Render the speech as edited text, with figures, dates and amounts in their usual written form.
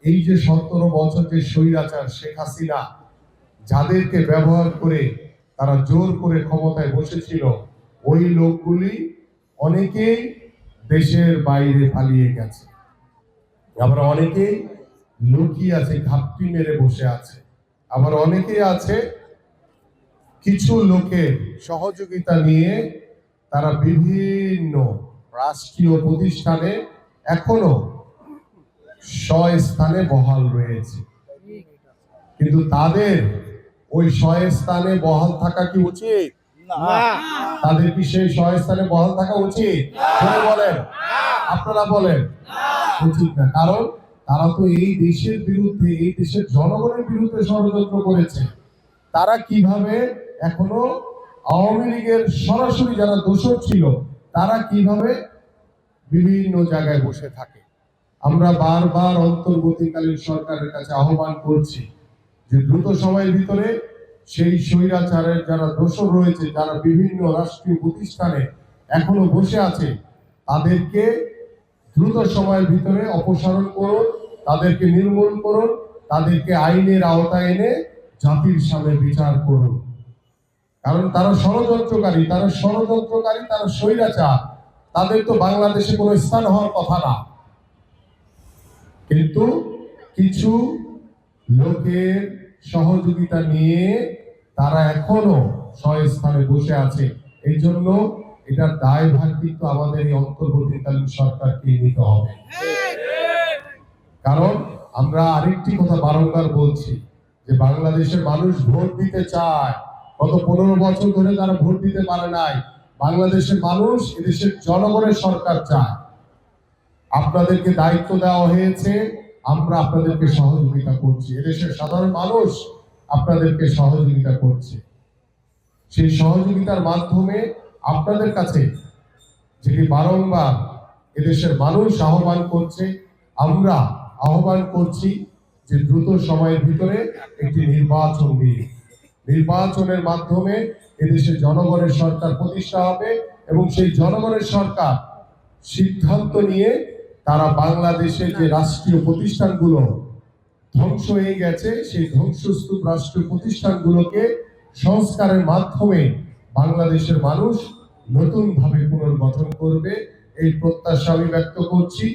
এই যে 17 বছর যে স্বৈরাচার শেখ হাসিনা যাদেরকে ব্যবহার করে তারা জোর করে ক্ষমতায় বসেছিল, ওই লোকগুলি অনেকেই দেশের বাইরে পালিয়ে গেছে, আবার অনেকেই লুকিয়ে আছে, ঘাপটি মেরে বসে আছে, আবার অনেকেই আছে কিছু লোকের সহযোগিতা নিয়ে তারা বিভিন্ন রাষ্ট্রীয় প্রতিষ্ঠানে এখনো স্থানে বহাল রয়েছে। কিন্তু তাদের ওই স্থানে বহাল থাকা কি উচিত? তাদের কি সেই স্থানে বহাল থাকা উচিত? বলেন, আপনারা বলেন উচিত না। কারণ তারা তো এই দেশের বিরুদ্ধে, এই দেশের জনগণের বিরুদ্ধে ষড়যন্ত্র করেছে। তারা কিভাবে এখনো আওয়ামী লীগের সরাসরি যারা দোষর ছিল তারা কিভাবে বিভিন্ন জায়গায় বসে থাকে। আমরা বারবার অন্তর্বর্তীকালীন সরকারের কাছে আহ্বান করছি যে দ্রুত সময়ের ভিতরে সেই স্বৈরাচারের যারা দোষর রয়েছে, যারা বিভিন্ন রাষ্ট্রীয় প্রতিষ্ঠানে এখনো বসে আছে, তাদেরকে দ্রুত সময়ের ভিতরে অপসারণ করুন, তাদেরকে নির্মূল করুন, তাদেরকে আইনের আওতায় এনে জাতির সামনে বিচার করুন। কারণ তারা ষড়যন্ত্রকারী, তারা স্বৈরাচার, তাদের তো বাংলাদেশে কোনো স্থান হওয়ার কথা না। কিন্তু কিছু লোকের সহযোগিতা নিয়ে তারা এখনো স্থানে বসে আছে। এই জন্য এটার দায়ভার কিন্তু আমাদের এই অন্তর্বর্তীকালীন সরকারকে নিতে হবে। কারণ আমরা আরেকটি কথা বারংবার বলছি যে বাংলাদেশের মানুষ ভোট দিতে চায়, গত 15 বছর ধরে তারা ভোট দিতে পারে নাই। বাংলাদেশের মানুষ এদেশের জনগণের সরকার চায়। আপনাদেরকে দায়িত্ব দেওয়া হয়েছে, আমরা আপনাদেরকে সহযোগিতা করছি, এদেশের সাধারণ মানুষ আপনাদেরকে সহযোগিতা করছে। সেই সহযোগিতার মাধ্যমে আপনাদের কাছে যেটি বারংবার এদেশের মানুষ আহ্বান করছে, আমরা আহ্বান করছি যে দ্রুত সময়ের ভিতরে একটি নির্বাচন দিয়ে, নির্বাচনের মাধ্যমে এদেশের জনগণের সরকার প্রতিষ্ঠা হবে এবং সেই জনগণের সরকার সিদ্ধান্ত নিয়ে তারা বাংলাদেশের যে রাষ্ট্রীয় প্রতিষ্ঠানগুলো ধ্বংস হয়ে গেছে, সেই ধ্বংসস্তূপ রাষ্ট্রীয় প্রতিষ্ঠানগুলোকে সংস্কারের মাধ্যমে বাংলাদেশের মানুষ নতুনভাবে পুনর্গঠন করবে, এই প্রত্যাশা আমি ব্যক্ত করছি।